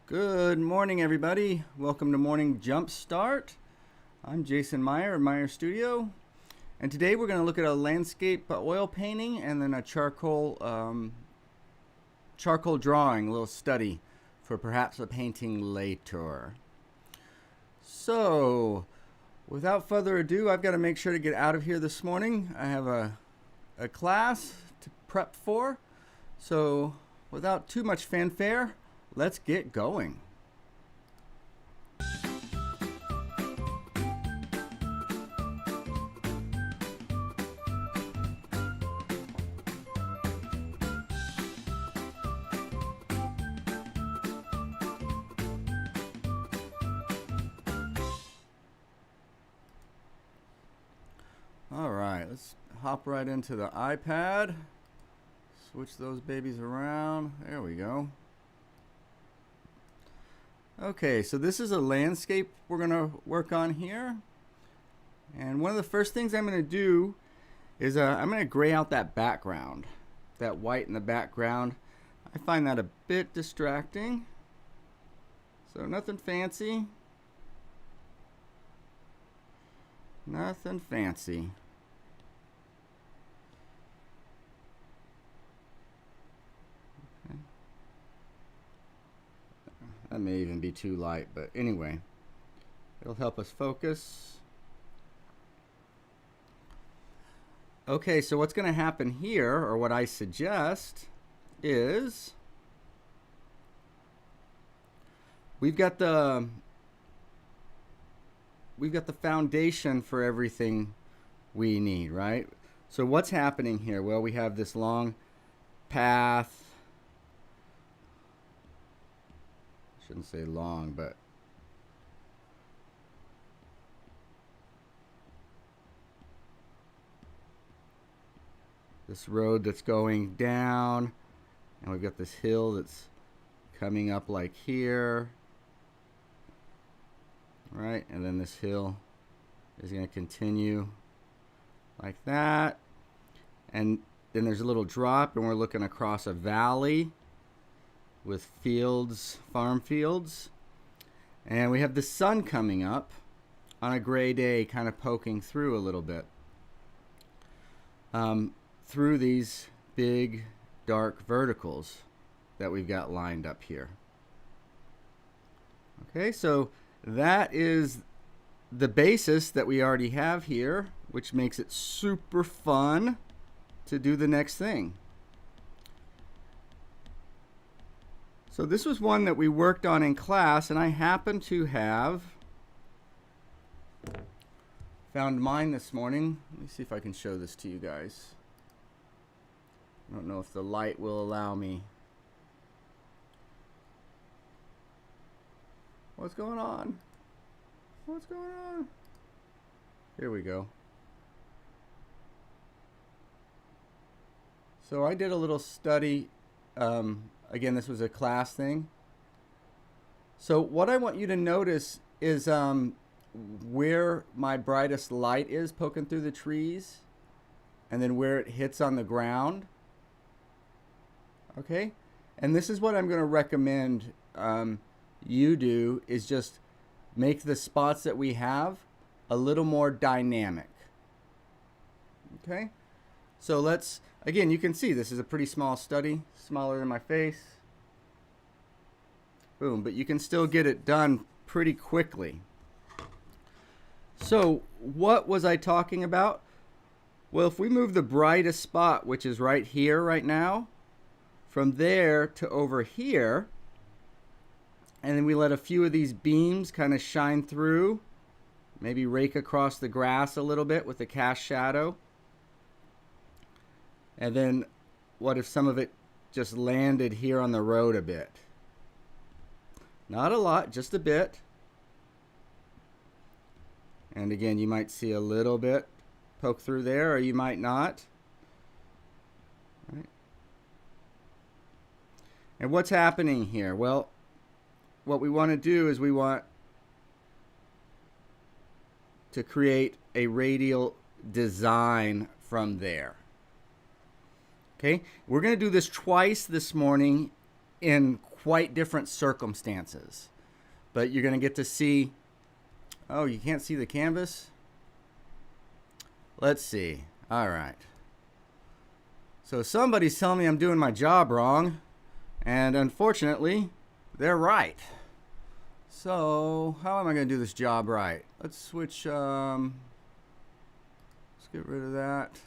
Good morning, everybody. Welcome to Morning Jump Start. I'm Jason Meyer of Meyer Studio, and today we're going to look at a landscape oil painting and then a charcoal drawing, a little study for perhaps a painting later. So, without further ado, I've got to make sure to get out of here this morning. I have a class to prep for, so without too much fanfare, let's get going. All right, let's hop right into the iPad. Switch those babies around. There we go. Okay, so this is a landscape we're going to work on here. And one of the first things I'm going to do is I'm going to gray out that background, that white in the background. I find that a bit distracting. So nothing fancy. Nothing fancy. That may even be too light, but anyway, it'll help us focus. Okay, so what's going to happen here, or what I suggest, is we've got the foundation for everything we need, right? So what's happening here? Well, we have this long path. Shouldn't say long, but this road that's going down, and we've got this hill that's coming up like here, right? And then this hill is going to continue like that, and then there's a little drop, and we're looking across a valley with fields, farm fields, and we have the sun coming up on a gray day, kind of poking through a little bit through these big dark verticals that we've got lined up here. Okay, so that is the basis that we already have here, which makes it super fun to do the next thing. So this was one that we worked on in class, and I happen to have found mine this morning. Let me see if I can show this to you guys. I don't know if the light will allow me. What's going on? What's going on? Here we go. So I did a little study. Again, this was a class thing. So what I want you to notice is where my brightest light is poking through the trees, and then where it hits on the ground. Okay? And this is what I'm going to recommend you do, is just make the spots that we have a little more dynamic. Okay? So let's, again, you can see this is a pretty small study, smaller than my face. Boom, but you can still get it done pretty quickly. So what was I talking about? Well, if we move the brightest spot, which is right here right now, from there to over here, and then we let a few of these beams kind of shine through, maybe rake across the grass a little bit with the cast shadow. And then what if some of it just landed here on the road a bit? Not a lot, just a bit. And again, you might see a little bit poke through there, or you might not. Right. And what's happening here? Well, what we want to do is we want to create a radial design from there. Okay, we're going to do this twice this morning in quite different circumstances. But you're going to get to see, oh, you can't see the canvas? Let's see. All right. So somebody's telling me I'm doing my job wrong, and unfortunately, they're right. So how am I going to do this job right? Let's switch, let's get rid of that.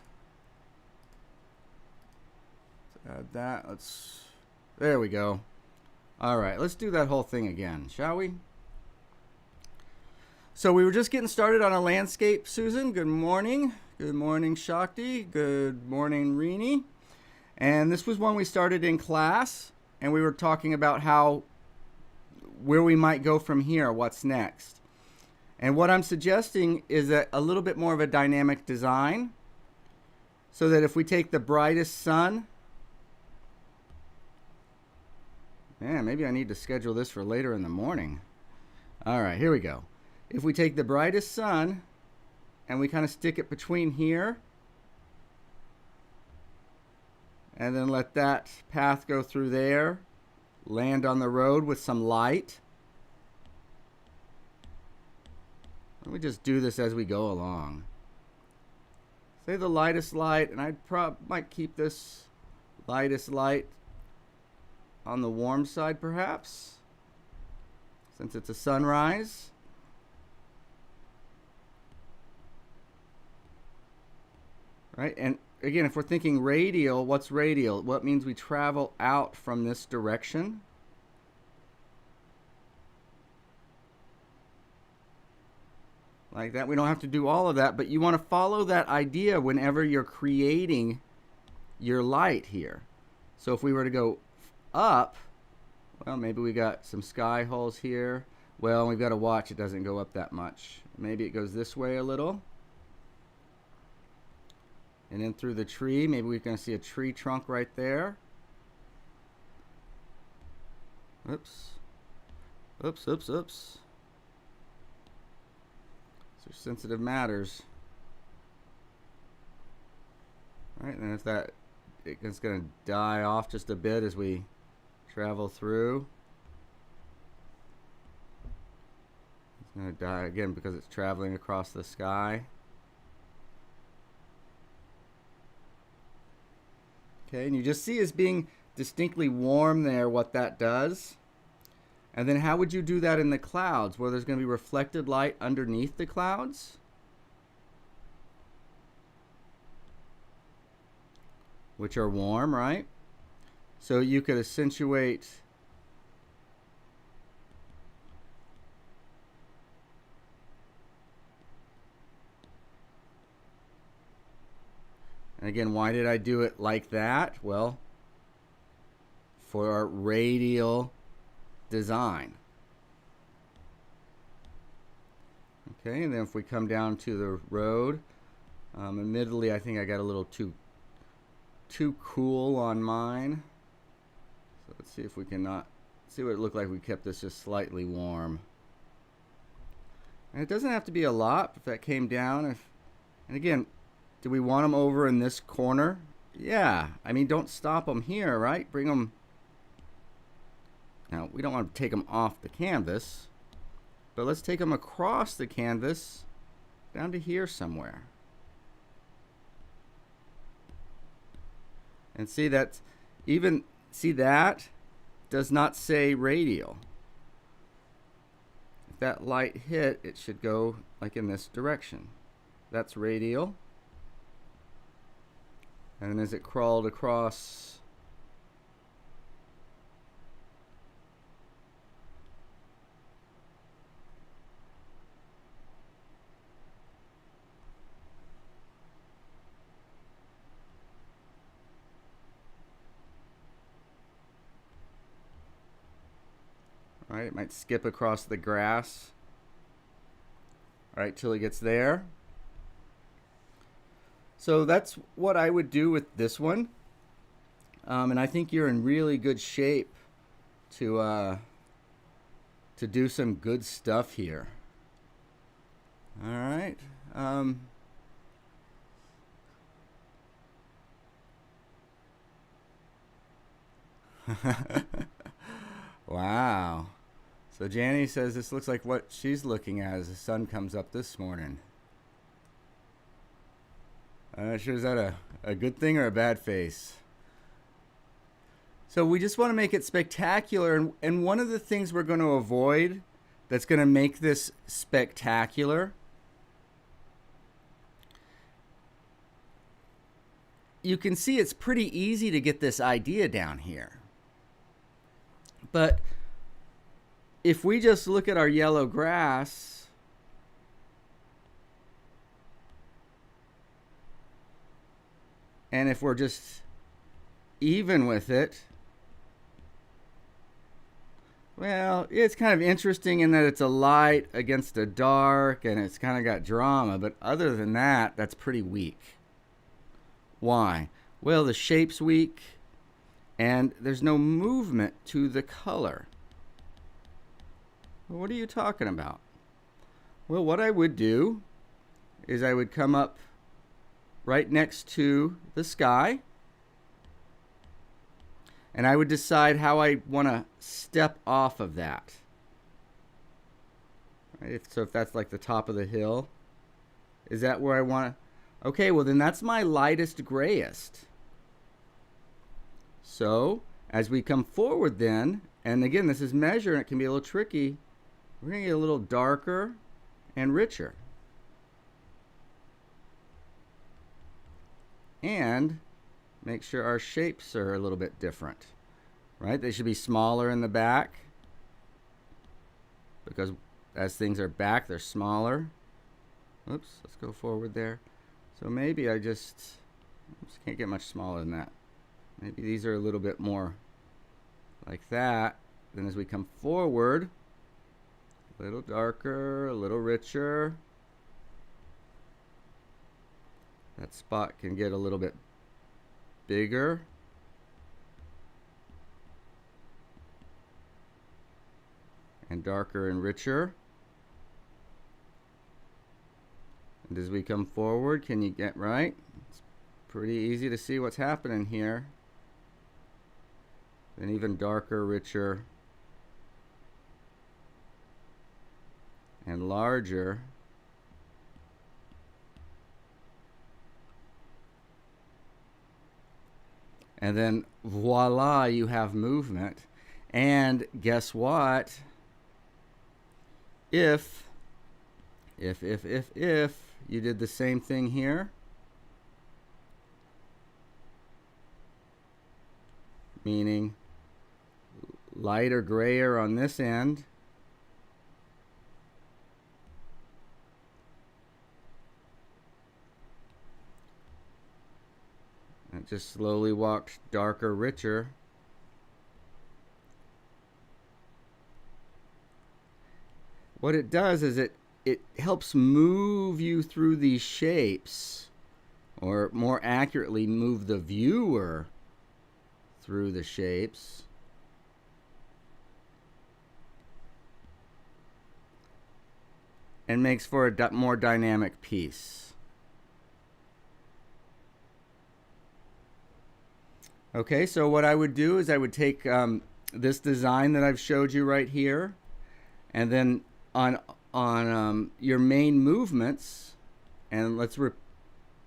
Let's add that. There we go. All right, let's do that whole thing again, shall we? So we were just getting started on a landscape, Susan. Good morning. Good morning, Shakti. Good morning, Rini. And this was one we started in class, and we were talking about where we might go from here, what's next. And what I'm suggesting is a little bit more of a dynamic design, so that if we take the brightest sun, man, maybe I need to schedule this for later in the morning. All right, here we go. If we take the brightest sun and we kind of stick it between here, and then let that path go through there, land on the road with some light. Let me just do this as we go along. Say the lightest light, and I might keep this lightest light on the warm side perhaps, since it's a sunrise. Right, and again, if we're thinking radial, what's radial? What means we travel out from this direction? Like that. We don't have to do all of that, but you want to follow that idea whenever you're creating your light here. So if we were to go up, well, maybe we got some sky holes here. Well, we've got to watch it doesn't go up that much. Maybe it goes this way a little. And then through the tree, maybe we're going to see a tree trunk right there. Oops. Oops, oops, oops. These are sensitive matters. All right, and then if it's going to die off just a bit as we travel through. It's going to die again because it's traveling across the sky. Okay, and you just see as being distinctly warm there what that does. And then how would you do that in the clouds, where there's going to be reflected light underneath the clouds? Which are warm, right? So you could accentuate and again, why did I do it like that? Well, for our radial design. Okay, and then if we come down to the road, admittedly I think I got a little too cool on mine. So let's see if we can not see what it looked like we kept this just slightly warm. And it doesn't have to be a lot if that came down. And again, do we want them over in this corner? Yeah, I mean, don't stop them here, right? Bring them. Now, we don't want to take them off the canvas, but let's take them across the canvas down to here somewhere. And see that, that does not say radial. If that light hit, it should go like in this direction. That's radial. And then as it crawled across, right, it might skip across the grass, right, till it gets there. So that's what I would do with this one. And I think you're in really good shape to do some good stuff here. All right. Wow. So Janny says this looks like what she's looking at as the sun comes up this morning. I'm not sure, is that a good thing or a bad face? So we just want to make it spectacular. And one of the things we're going to avoid that's going to make this spectacular, you can see it's pretty easy to get this idea down here. But if we just look at our yellow grass, and if we're just even with it, well, it's kind of interesting in that it's a light against a dark and it's kind of got drama, but other than that, that's pretty weak. Why? Well, the shape's weak and there's no movement to the color. Well, what are you talking about? Well, what I would do is I would come up right next to the sky and I would decide how I want to step off of that. Right? So if that's like the top of the hill, is that where I want to? Okay, well then that's my lightest grayest. So as we come forward then, and again this is measure and it can be a little tricky, we're going to get a little darker and richer. And make sure our shapes are a little bit different, right? They should be smaller in the back because as things are back, they're smaller. Oops, let's go forward there. So maybe I just can't get much smaller than that. Maybe these are a little bit more like that. Then as we come forward, a little darker, a little richer. That spot can get a little bit bigger. And darker and richer. And as we come forward, can you get right? It's pretty easy to see what's happening here. Then even darker, richer, and larger. And then voila, you have movement. And guess what? If you did the same thing here, meaning lighter grayer on this end, and just slowly walked darker, richer. What it does is it helps move you through these shapes, or more accurately, move the viewer through the shapes. And makes for a more dynamic piece. Okay, so what I would do is I would take this design that I've showed you right here, and then on your main movements, and let's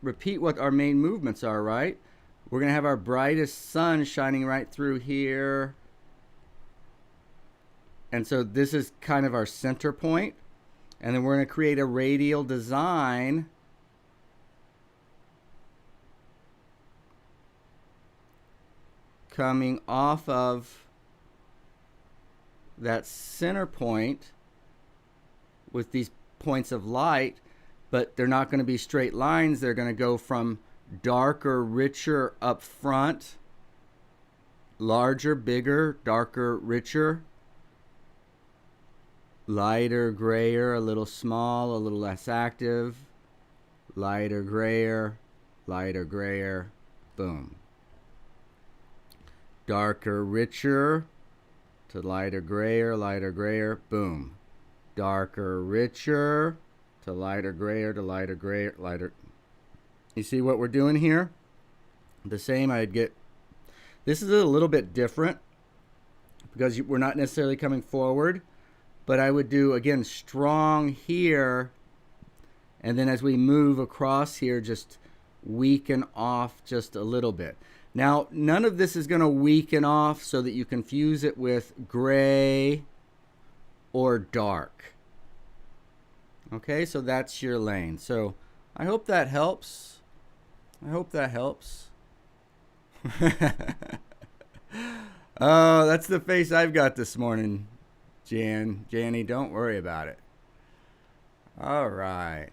repeat what our main movements are, right? We're going to have our brightest sun shining right through here. And so this is kind of our center point. And then we're going to create a radial design coming off of that center point with these points of light, but they're not going to be straight lines. They're going to go from darker, richer up front, larger, bigger, darker, richer, lighter, grayer, a little small, a little less active, lighter, grayer, boom. Darker, richer to lighter, grayer, boom. Darker, richer to lighter, grayer, lighter. You see what we're doing here? The same I'd get. This is a little bit different because we're not necessarily coming forward. But I would do, again, strong here. And then as we move across here, just weaken off just a little bit. Now, none of this is going to weaken off so that you confuse it with gray or dark. Okay, so that's your lane. So I hope that helps. I hope that helps. Oh, that's the face I've got this morning, Janny, don't worry about it. All right.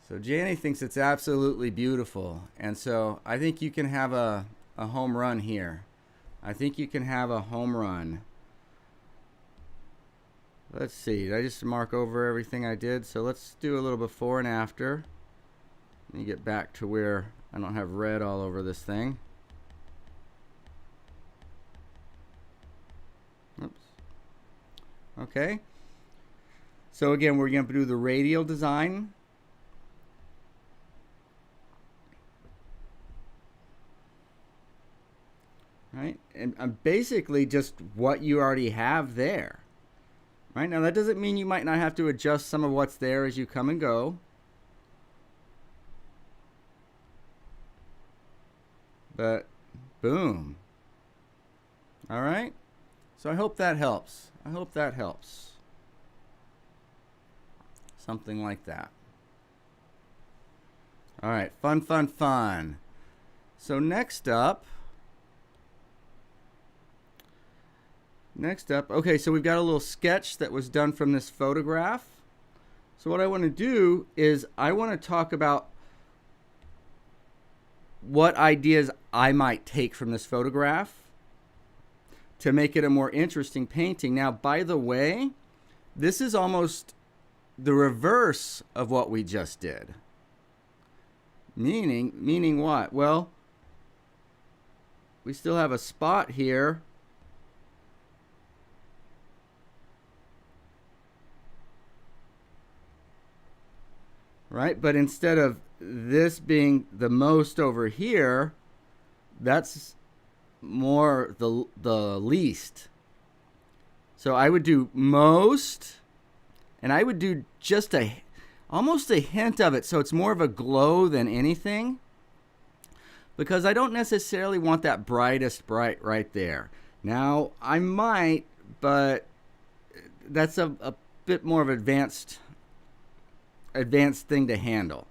So Janny thinks it's absolutely beautiful. And so I think you can have a home run here. I think you can have a home run. Let's see. Did I just mark over everything I did? So let's do a little before and after. Let me get back to where I don't have red all over this thing. Oops. Okay. So again, we're going to do the radial design. Right? And basically just what you already have there. Right? Now that doesn't mean you might not have to adjust some of what's there as you come and go. But boom. All right? So I hope that helps. I hope that helps. Something like that. All right, fun, fun, fun. So next up, okay, so we've got a little sketch that was done from this photograph. So what I want to do is I want to talk about what ideas I might take from this photograph to make it a more interesting painting. Now, by the way, this is almost the reverse of what we just did. Meaning what? Well, we still have a spot here. Right? But instead of this being the most over here, that's more the least. So I would do most, and I would do just almost a hint of it, so it's more of a glow than anything, because I don't necessarily want that brightest bright right there. Now I might, but that's a bit more of advanced thing to handle.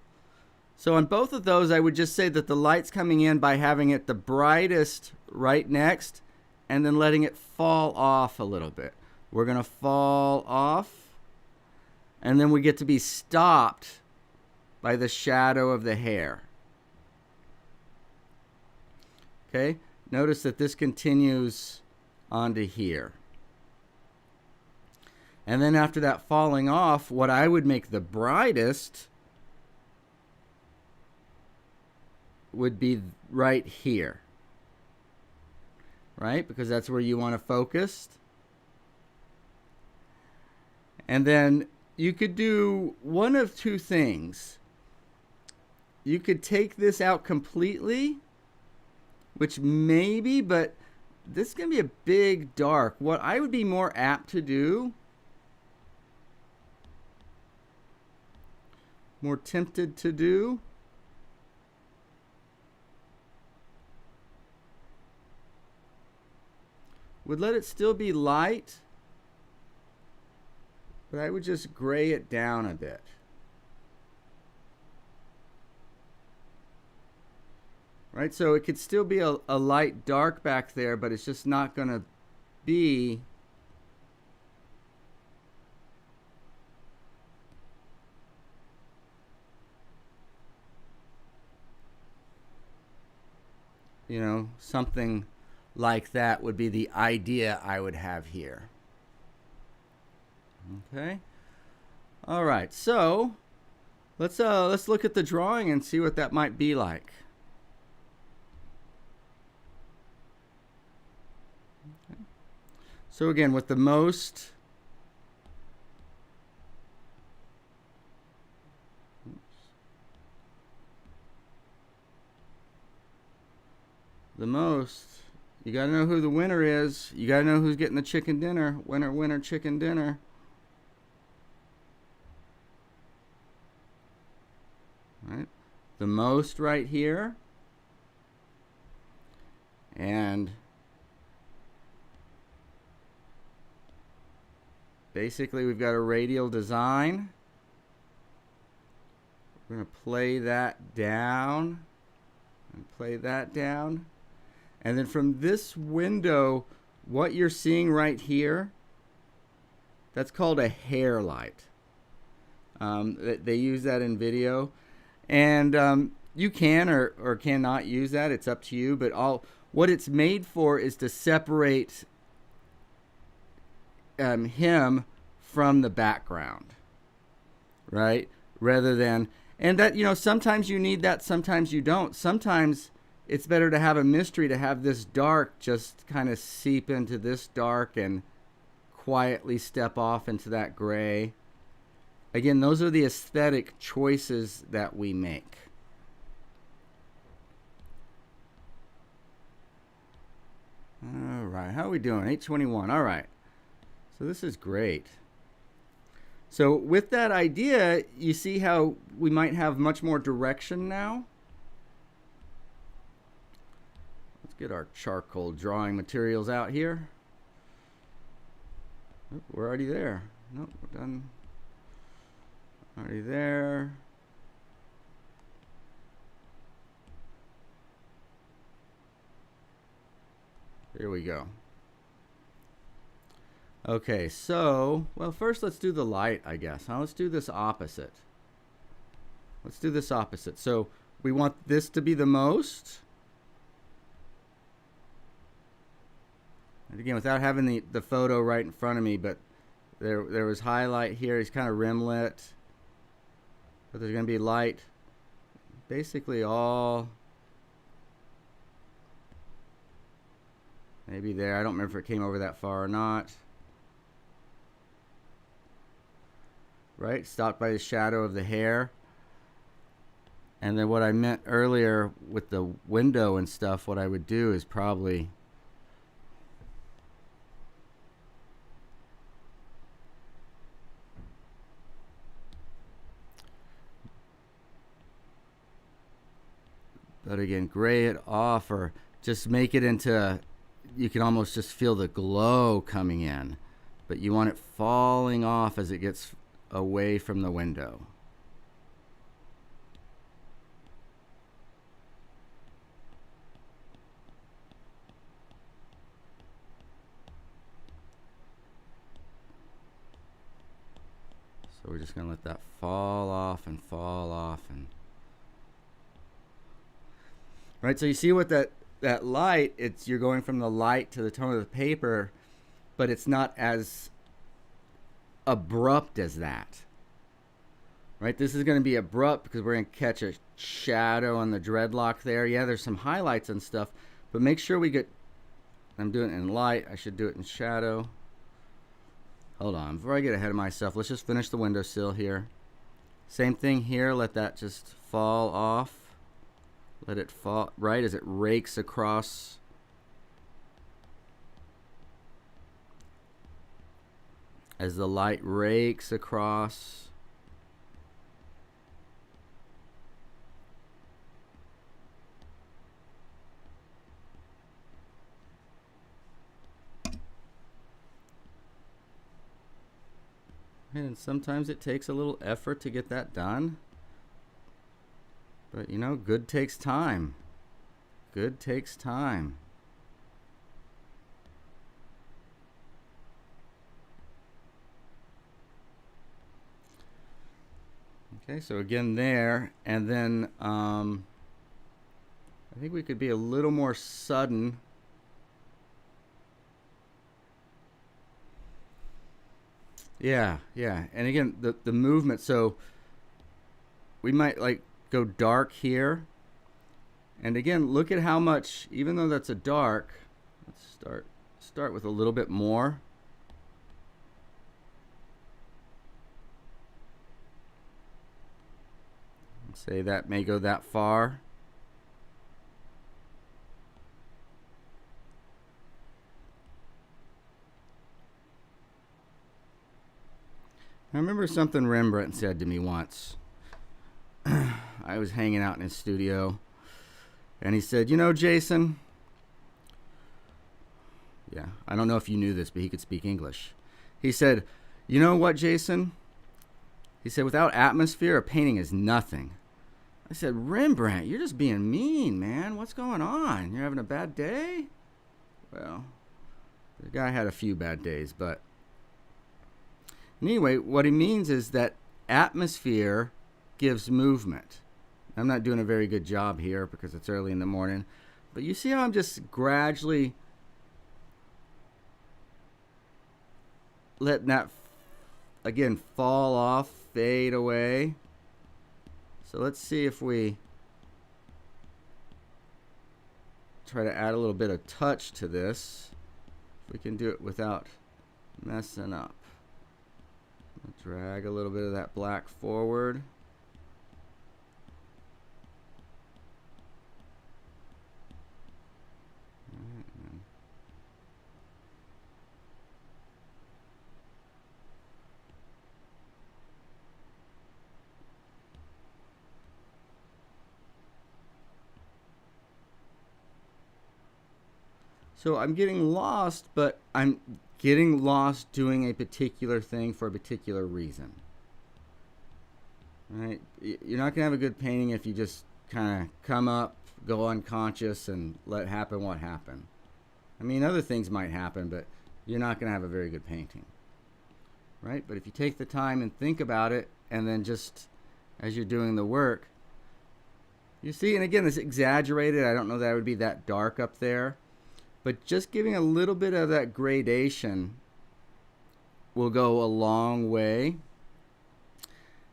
So on both of those, I would just say that the light's coming in by having it the brightest right next and then letting it fall off a little bit. We're going to fall off, and then we get to be stopped by the shadow of the hair. Okay, notice that this continues onto here. And then after that falling off, what I would make the brightest would be right here. Right? Because that's where you want to focus. And then you could do one of two things. You could take this out completely, which maybe, but this is going to be a big dark. What I would be more apt to do, more tempted to do, would let it still be light, but I would just gray it down a bit. Right, so it could still be a light dark back there, but it's just not going to be something like that would be the idea I would have here. Okay. All right. So let's look at the drawing and see what that might be like. Okay. So again, with the most You got to know who the winner is. You got to know who's getting the chicken dinner. Winner, winner, chicken dinner. Right? The most right here. And basically we've got a radial design. We're going to play that down. And play that down. And then from this window, what you're seeing right here, that's called a hair light. They use that in video. And you can or cannot use that. It's up to you. But what it's made for is to separate him from the background. Right? Rather than... And that, sometimes you need that, sometimes you don't. Sometimes it's better to have a mystery, to have this dark just kind of seep into this dark and quietly step off into that gray. Again, those are the aesthetic choices that we make. All right, how are we doing? 8:21. All right. So this is great. So with that idea, you see how we might have much more direction now? Let's get our charcoal drawing materials out here. Oh, we're already there. Nope, we're done. Already there. Here we go. Okay, so, well, first let's do the light, I guess. Now let's do this opposite. Let's do this opposite. So we want this to be the most. And again, without having the photo right in front of me, but there was highlight here. He's kind of rim lit. But there's going to be light basically all maybe there. I don't remember if it came over that far or not. Right? Stopped by the shadow of the hair. And then what I meant earlier with the window and stuff, what I would do is probably but again, gray it off or just make it into, you can almost just feel the glow coming in, but you want it falling off as it gets away from the window. So we're just going to let that fall off and fall off. And right, so you see what that light, you're going from the light to the tone of the paper, but it's not as abrupt as that. Right, this is going to be abrupt because we're going to catch a shadow on the dreadlock there. Yeah, there's some highlights and stuff, but make sure we get, I'm doing it in light, I should do it in shadow. Hold on, before I get ahead of myself, let's just finish the windowsill here. Same thing here, let that just fall off. Let it fall right as it rakes across. As the light rakes across. And sometimes it takes a little effort to get that done. But, good takes time. Good takes time. Okay, so again there, and then I think we could be a little more sudden. Yeah, and again, the movement, so we might go dark here. And again, look at how much, even though that's a dark, let's start with a little bit more. Say that may go that far. I remember something Rembrandt said to me once. I was hanging out in his studio, and he said, "You know, Jason," yeah, I don't know if you knew this, but he could speak English. He said, "You know what, Jason?" He said, "Without atmosphere, a painting is nothing." I said, "Rembrandt, you're just being mean, man. What's going on? You're having a bad day?" Well, the guy had a few bad days, but anyway, what he means is that atmosphere gives movement. I'm not doing a very good job here because it's early in the morning, but you see how I'm just gradually letting that, again, fall off, fade away. So let's see if we try to add a little bit of touch to this. If we can do it without messing up. Drag a little bit of that black forward. So I'm getting lost, but I'm getting lost doing a particular thing for a particular reason. Right? You're not going to have a good painting if you just kind of come up, go unconscious, and let happen what happen. I mean, other things might happen, but you're not going to have a very good painting. Right? But if you take the time and think about it, and then just as you're doing the work, you see, and again, it's exaggerated. I don't know that it would be that dark up there. But just giving a little bit of that gradation will go a long way.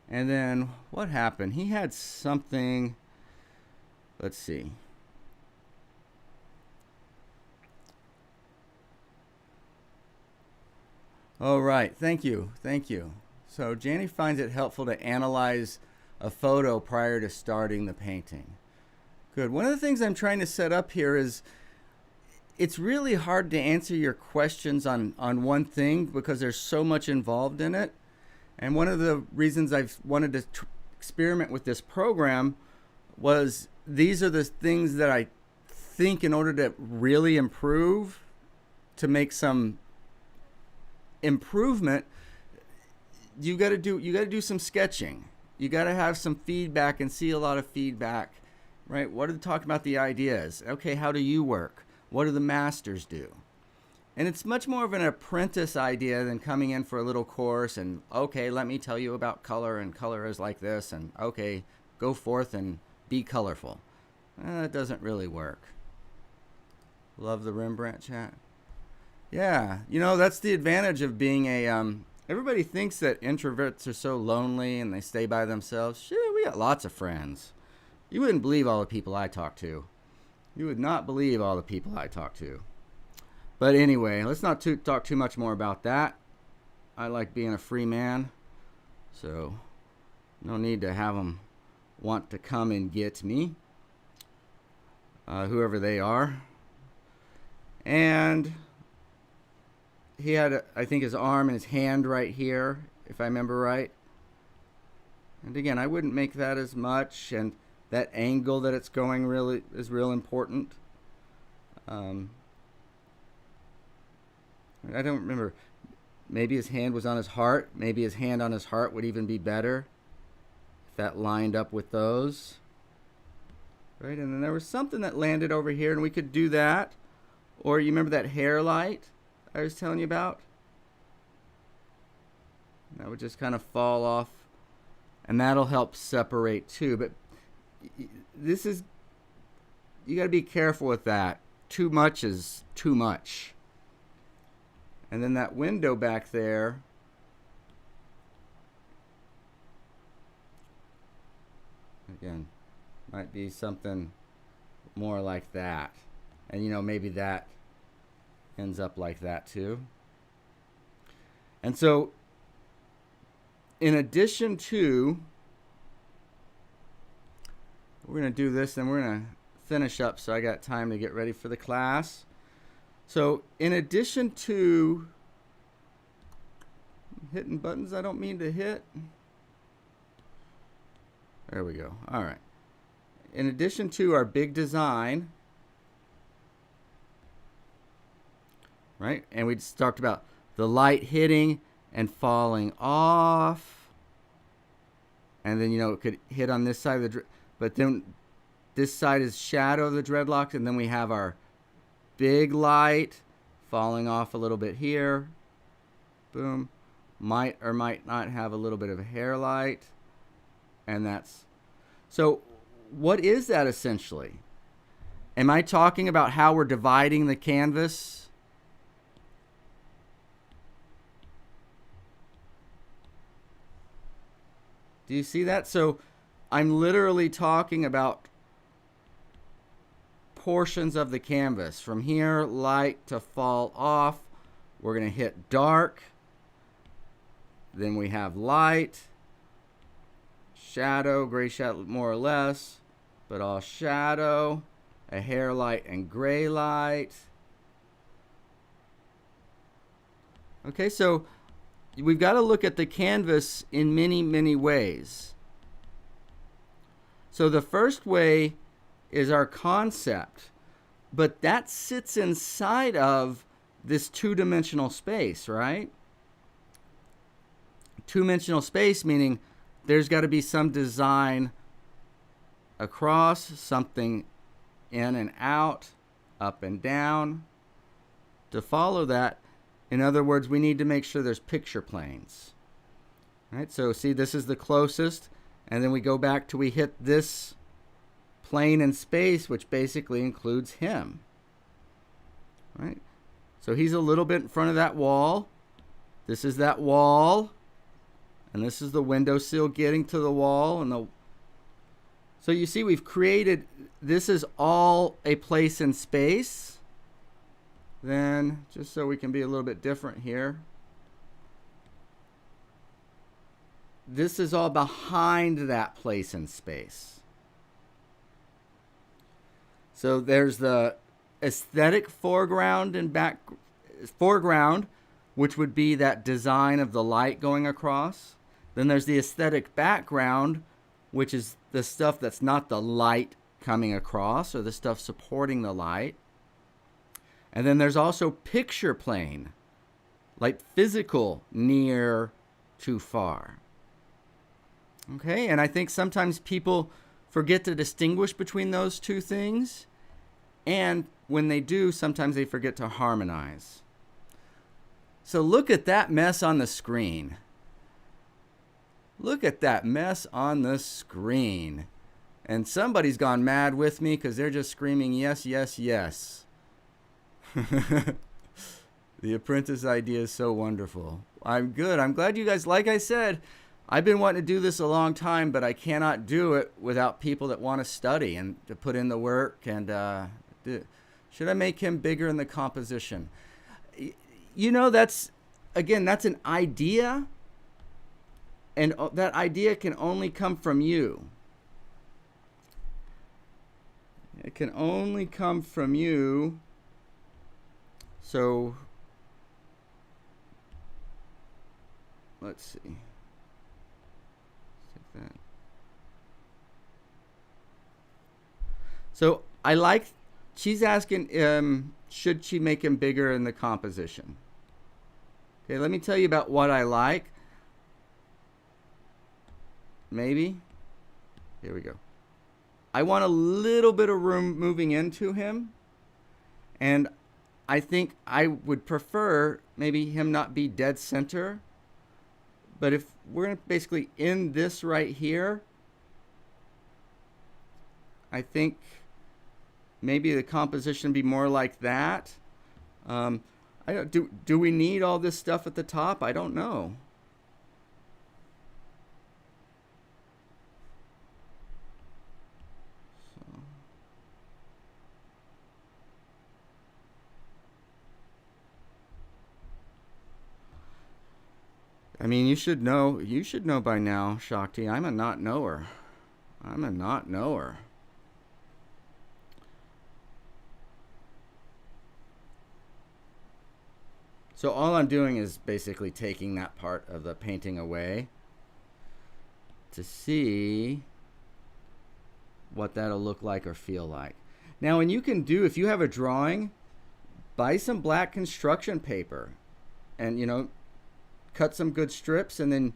And then what happened? He had something, let's see. All right, thank you. So Janie finds it helpful to analyze a photo prior to starting the painting. Good. One of the things I'm trying to set up here is it's really hard to answer your questions on one thing because there's so much involved in it. And one of the reasons I've wanted to experiment with this program was these are the things that I think in order to really improve, to make some improvement, you got to do some sketching. You got to have some feedback and see a lot of feedback, right? What are they talking about the ideas? Okay, how do you work? What do the masters do? And it's much more of an apprentice idea than coming in for a little course and, okay, let me tell you about color, and color is like this, and okay, go forth and be colorful. That doesn't really work. Love the Rembrandt chat. Yeah, you know, that's the advantage of being a, everybody thinks that introverts are so lonely and they stay by themselves. Shit, we got lots of friends. You wouldn't believe all the people I talk to. You would not believe all the people I talk to. But anyway, let's not talk too much more about that. I like being a free man, so no need to have them want to come and get me, whoever they are. And he had, I think, his arm and his hand right here, if I remember right. And again, I wouldn't make that as much, and that angle that it's going really is real important. I don't remember. Maybe his hand was on his heart. Maybe his hand on his heart would even be better if that lined up with those. Right, and then there was something that landed over here, and we could do that. Or you remember that hair light I was telling you about? That would just kind of fall off, and that'll help separate too. But this is, you got to be careful with that. Too much is too much. And then that window back there, again, might be something more like that. And you know, maybe that ends up like that too. And so in addition to, we're going to do this and we're going to finish up so I got time to get ready for the class. So in addition to hitting buttons I don't mean to hit. There we go. All right. In addition to our big design, right? And we just talked about the light hitting and falling off. And then, you know, it could hit on this side of the, but then this side is shadow of the dreadlocks. And then we have our big light falling off a little bit here. Boom. Might or might not have a little bit of a hair light. And that's, so what is that essentially? Am I talking about how we're dividing the canvas? Do you see that? So I'm literally talking about portions of the canvas. From here, light to fall off. We're going to hit dark. Then we have light. Shadow, gray shadow more or less, but all shadow, a hair light and gray light. Okay, so we've got to look at the canvas in many, many ways. So the first way is our concept, but that sits inside of this two-dimensional space, right? Two-dimensional space meaning there's got to be some design across, something in and out, up and down. To follow that, in other words, we need to make sure there's picture planes. Right? So see, this is the closest, and then we go back to we hit this plane in space, which basically includes him. Right? So he's a little bit in front of that wall. This is that wall. And this is the windowsill getting to the wall. And so you see we've created, this is all a place in space. Then, just so we can be a little bit different here, this is all behind that place in space. So there's the aesthetic foreground and foreground, which would be that design of the light going across. Then there's the aesthetic background, which is the stuff that's not the light coming across or the stuff supporting the light. And then there's also picture plane, like physical, near to far. Okay, and I think sometimes people forget to distinguish between those two things. And when they do, sometimes they forget to harmonize. So look at that mess on the screen. Look at that mess on the screen. And somebody's gone mad with me because they're just screaming, yes, yes, yes. The Apprentice idea is so wonderful. I'm good. I'm glad you guys, like I said, I've been wanting to do this a long time, but I cannot do it without people that want to study and to put in the work. And should I make him bigger in the composition? You know, that's, again, that's an idea. And that idea can only come from you. It can only come from you. So, let's see. Take that. So, I like, she's asking, should she make him bigger in the composition? Okay, let me tell you about what I like. Maybe. Here we go. I want a little bit of room moving into him. And I think I would prefer maybe him not be dead center. But if we're basically in this right here, I think maybe the composition be more like that. I don't, do we need all this stuff at the top? I don't know. I mean, you should know by now, Shakti, I'm a not knower. I'm a not knower. So all I'm doing is basically taking that part of the painting away to see what that'll look like or feel like. Now, and you can do, if you have a drawing, buy some black construction paper and, you know, cut some good strips, and then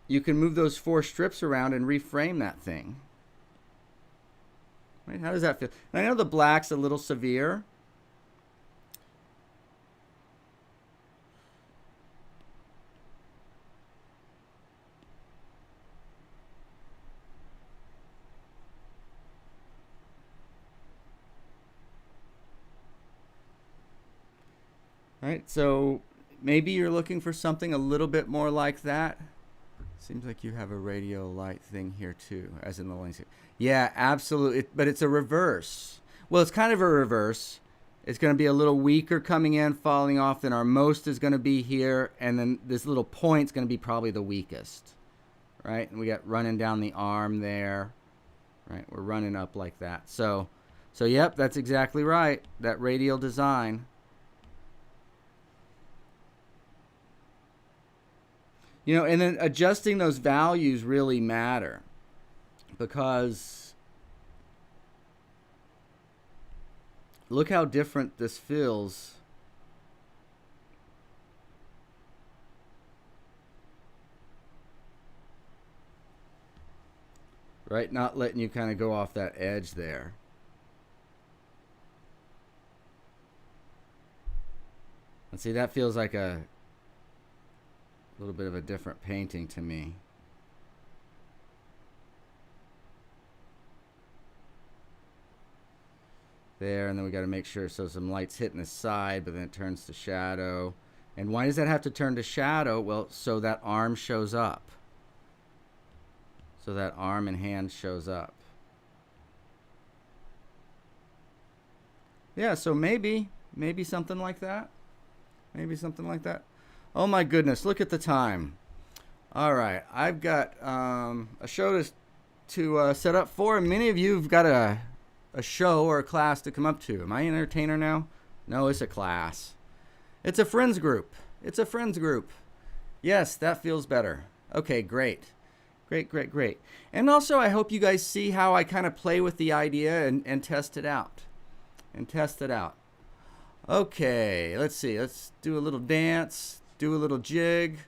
you can move those 4 strips around and reframe that thing. Right? How does that feel? And I know the black's a little severe. Right, so maybe you're looking for something a little bit more like that. Seems like you have a radio light thing here too, as in the landscape. Yeah, absolutely, but it's a reverse. Well, it's kind of a reverse. It's going to be a little weaker coming in, falling off, then our most is going to be here, and then this little point's going to be probably the weakest. Right, and we got running down the arm there. Right, we're running up like that. So yep, that's exactly right, that radial design. You know, and then adjusting those values really matter, because look how different this feels. Right? Not letting you kind of go off that edge there. And see, that feels like a little bit of a different painting to me. There, and then we got to make sure so some light's hitting the side, but then it turns to shadow. And why does that have to turn to shadow? Well, so that arm shows up. So that arm and hand shows up. Yeah, so maybe something like that. Maybe something like that. Oh my goodness, look at the time. All right, I've got a show to set up for, and many of you have got a show or a class to come up to. Am I an entertainer now? No, it's a class. It's a friends group. It's a friends group. Yes, that feels better. Okay, great. Great. And also, I hope you guys see how I kind of play with the idea and test it out. Okay, let's see. Let's do a little dance. Do a little jig.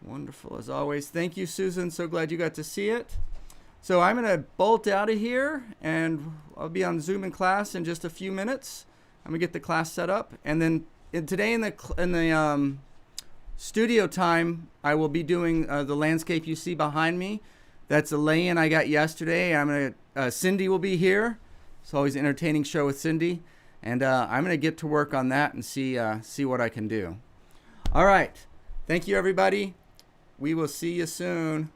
Wonderful as always. Thank you, Susan. So glad you got to see it. So I'm going to bolt out of here, and I'll be on Zoom in class in just a few minutes. I'm going to get the class set up, and then today in the studio time, I will be doing the landscape you see behind me. That's a lay-in I got yesterday. Cindy will be here. It's always an entertaining show with Cindy, and I'm going to get to work on that and see what I can do. All right. Thank you, everybody. We will see you soon.